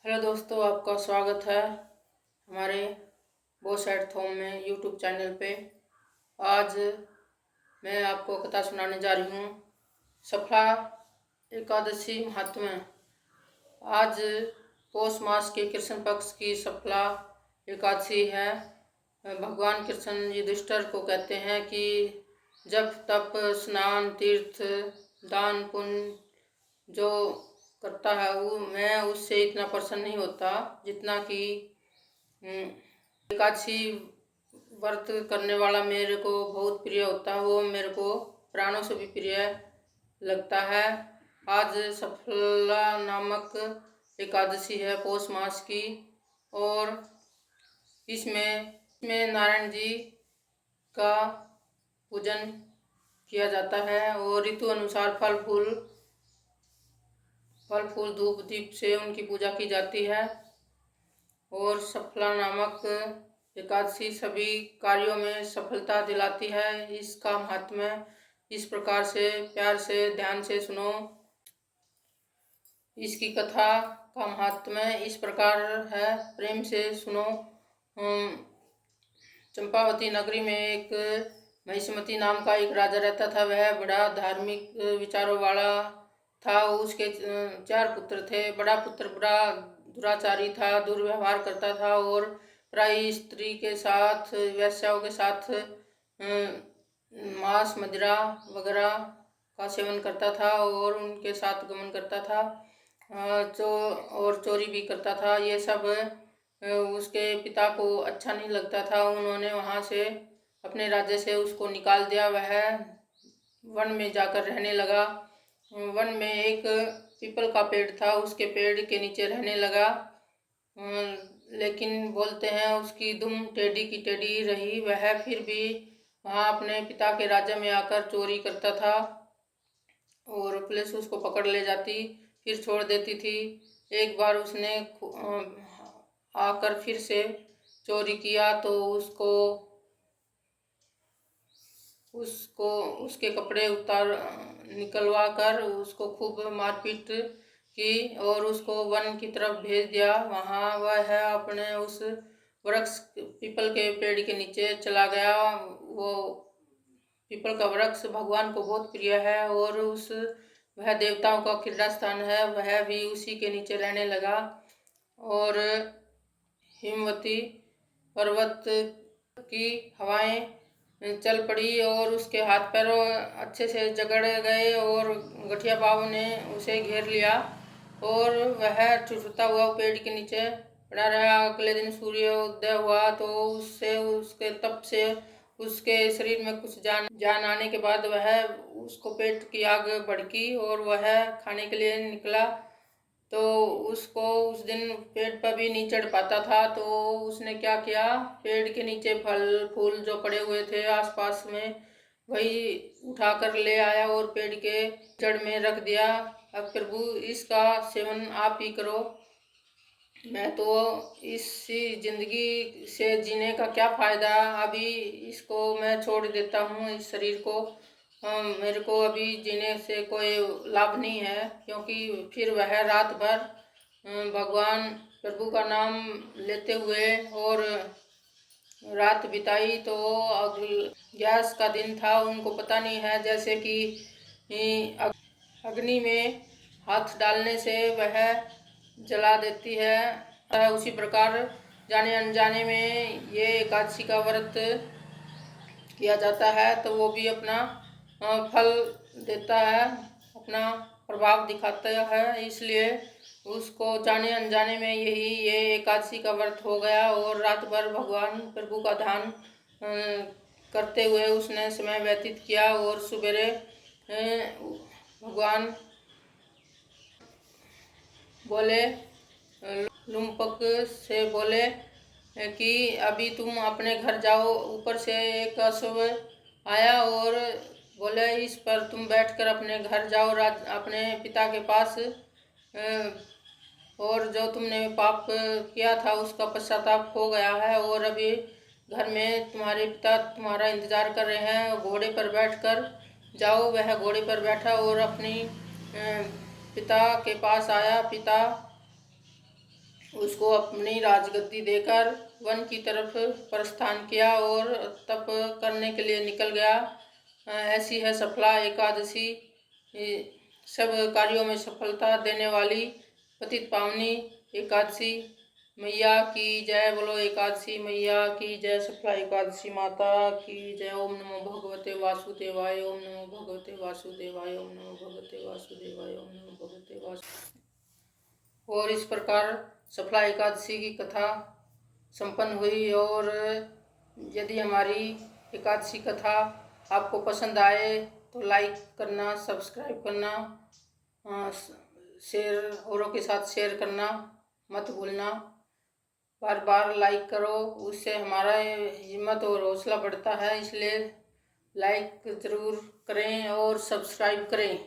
Hello दोस्तों, आपका स्वागत है हमारे बोस एट होम में यूट्यूब चैनल पे। आज मैं आपको कथा सुनाने जा रही हूँ सफला एकादशी महात्म्य। आज पौष मास के कृष्ण पक्ष की सफला एकादशी है। भगवान कृष्ण युधिष्ठिर को कहते हैं कि जब तप स्नान तीर्थ दान पुण्य जो करता है वो मैं उससे इतना प्रसन्न नहीं होता जितना कि एकादशी व्रत करने वाला मेरे को बहुत प्रिय होता है। वो मेरे को प्राणों से भी प्रिय लगता है। आज सफला नामक एकादशी है पौष मास की, और इसमें नारायण जी का पूजन किया जाता है और ऋतु अनुसार फल फूल धूप दीप से उनकी पूजा की जाती है। और सफला नामक एकादशी सभी कार्यों में सफलता दिलाती है। इसका महात्म्य इस प्रकार से प्यार से ध्यान से सुनो। इसकी कथा का महात्म्य इस प्रकार है, प्रेम से सुनो। चंपावती नगरी में एक महिष्मती नाम का एक राजा रहता था। वह बड़ा धार्मिक विचारों वाला था। उसके 4 पुत्र थे। बड़ा पुत्र बड़ा दुराचारी था, दुर्व्यवहार करता था और प्राय स्त्री के साथ वेश्याओं के साथ मांस मदिरा वगैरह का सेवन करता था और उनके साथ गमन करता था। और चोरी भी करता था। ये सब उसके पिता को अच्छा नहीं लगता था। उन्होंने वहाँ से अपने राज्य से उसको निकाल दिया। वह वन में जाकर रहने लगा। वन में एक पीपल का पेड़ था, उसके पेड़ के नीचे रहने लगा। लेकिन बोलते हैं उसकी दुम टेढ़ी की टेढ़ी रही। वह फिर भी वहाँ अपने पिता के राज्य में आकर चोरी करता था और पुलिस उसको पकड़ ले जाती, फिर छोड़ देती थी। एक बार उसने आकर फिर से चोरी किया तो उसके कपड़े निकलवा कर उसको खूब मारपीट की और उसको वन की तरफ भेज दिया। वहाँ वह अपने उस वृक्ष पीपल के पेड़ के नीचे चला गया। वो पीपल का वृक्ष भगवान को बहुत प्रिय है और वह देवताओं का क्रीड़ा स्थान है। वह भी उसी के नीचे रहने लगा और हिमवती पर्वत की हवाएं चल पड़ी और उसके हाथ पैर अच्छे से जकड़ गए और गठिया बाबू ने उसे घेर लिया और वह ठुठुरता हुआ पेड़ के नीचे पड़ा रहा। अगले दिन सूर्योदय हुआ तो उसके तप से उसके शरीर में कुछ जान आने के बाद वह उसको पेट की आग भड़की और वह खाने के लिए निकला। तो उसको उस दिन पेड़ पर भी नहीं चढ़ पाता था। तो उसने क्या किया, पेड़ के नीचे फल फूल जो पड़े हुए थे आसपास में वही उठाकर ले आया और पेड़ के जड़ में रख दिया। अब प्रभु इसका सेवन आप ही करो, मैं तो इसी जिंदगी से जीने का क्या फ़ायदा, अभी इसको मैं छोड़ देता हूँ इस शरीर को। मेरे को अभी जीने से कोई लाभ नहीं है। क्योंकि फिर वह रात भर भगवान प्रभु का नाम लेते हुए और रात बिताई। तो ग्यास का दिन था, उनको पता नहीं है जैसे कि अग्नि में हाथ डालने से वह जला देती है। उसी प्रकार जाने अनजाने में ये एकादशी का व्रत किया जाता है तो वो भी अपना फल देता है, अपना प्रभाव दिखाता है। इसलिए उसको जाने अनजाने में ये एकादशी का व्रत हो गया और रात भर भगवान प्रभु का ध्यान करते हुए उसने समय व्यतीत किया। और सवेरे भगवान बोले, लुम्पक से बोले कि अभी तुम अपने घर जाओ। ऊपर से एक अश्व आया और बोले इस पर तुम बैठकर अपने घर जाओ, अपने पिता के पास, और जो तुमने पाप किया था उसका पश्चाताप हो गया है और अभी घर में तुम्हारे पिता तुम्हारा इंतज़ार कर रहे हैं। घोड़े पर बैठकर जाओ। वह घोड़े पर बैठा और अपनी पिता के पास आया। पिता उसको अपनी राजगद्दी देकर वन की तरफ प्रस्थान किया और तप करने के लिए निकल गया। ऐसी है सफला एकादशी, सब कार्यों में सफलता देने वाली पतित पावनी एकादशी मैया की जय। बोलो एकादशी मैया की जय। सफला एकादशी माता की जय। ओम नमो भगवते वासुदेवाय। ओम नमो भगवते वासुदेवाय। ओम नमो भगवते वासुदेवाय। ओम नमो भगवते वासुदेवाय। और इस प्रकार सफला एकादशी की कथा संपन्न हुई। और यदि हमारी एकादशी कथा आपको पसंद आए तो लाइक करना, सब्सक्राइब करना, शेयर औरों के साथ शेयर करना मत भूलना। बार बार लाइक करो, उससे हमारा हिम्मत और हौसला बढ़ता है, इसलिए लाइक ज़रूर करें और सब्सक्राइब करें।